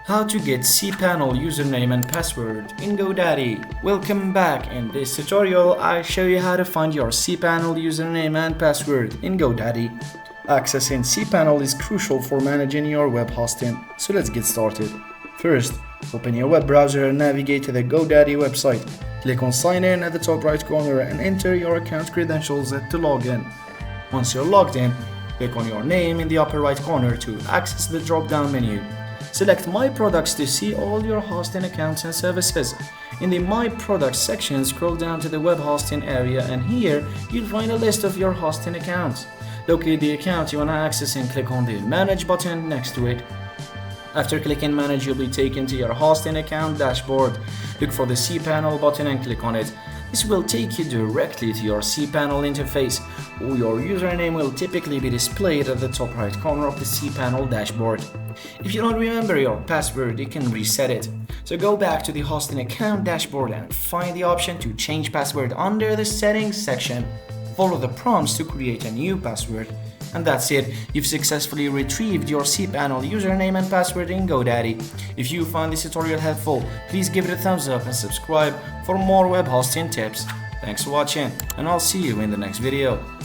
How to get cPanel username and password in GoDaddy. Welcome back. In this tutorial, I show you how to find your cPanel username and password in GoDaddy. Accessing cPanel is crucial for managing your web hosting, so let's get started. First, open your web browser and navigate to the GoDaddy website. Click on Sign In at the top right corner and enter your account credentials to log in. Once you're logged in, click on your name in the upper right corner to access the drop-down menu. Select My Products to see all your hosting accounts and services. In the My Products section, scroll down to the web hosting area, and here you'll find a list of your hosting accounts. Locate the account you want to access and click on the Manage button next to it. After clicking Manage, you'll be taken to your hosting account dashboard. Look for the cPanel button and click on it. This will take you directly to your cPanel interface. Your username will typically be displayed at the top right corner of the cPanel dashboard. If you don't remember your password, you can reset it. So go back to the hosting account dashboard and find the option to change password under the settings section. Follow the prompts to create a new password. And that's it. You've successfully retrieved your cPanel username and password in GoDaddy. If you found this tutorial helpful, please give it a thumbs up and subscribe for more web hosting tips. Thanks for watching, and I'll see you in the next video.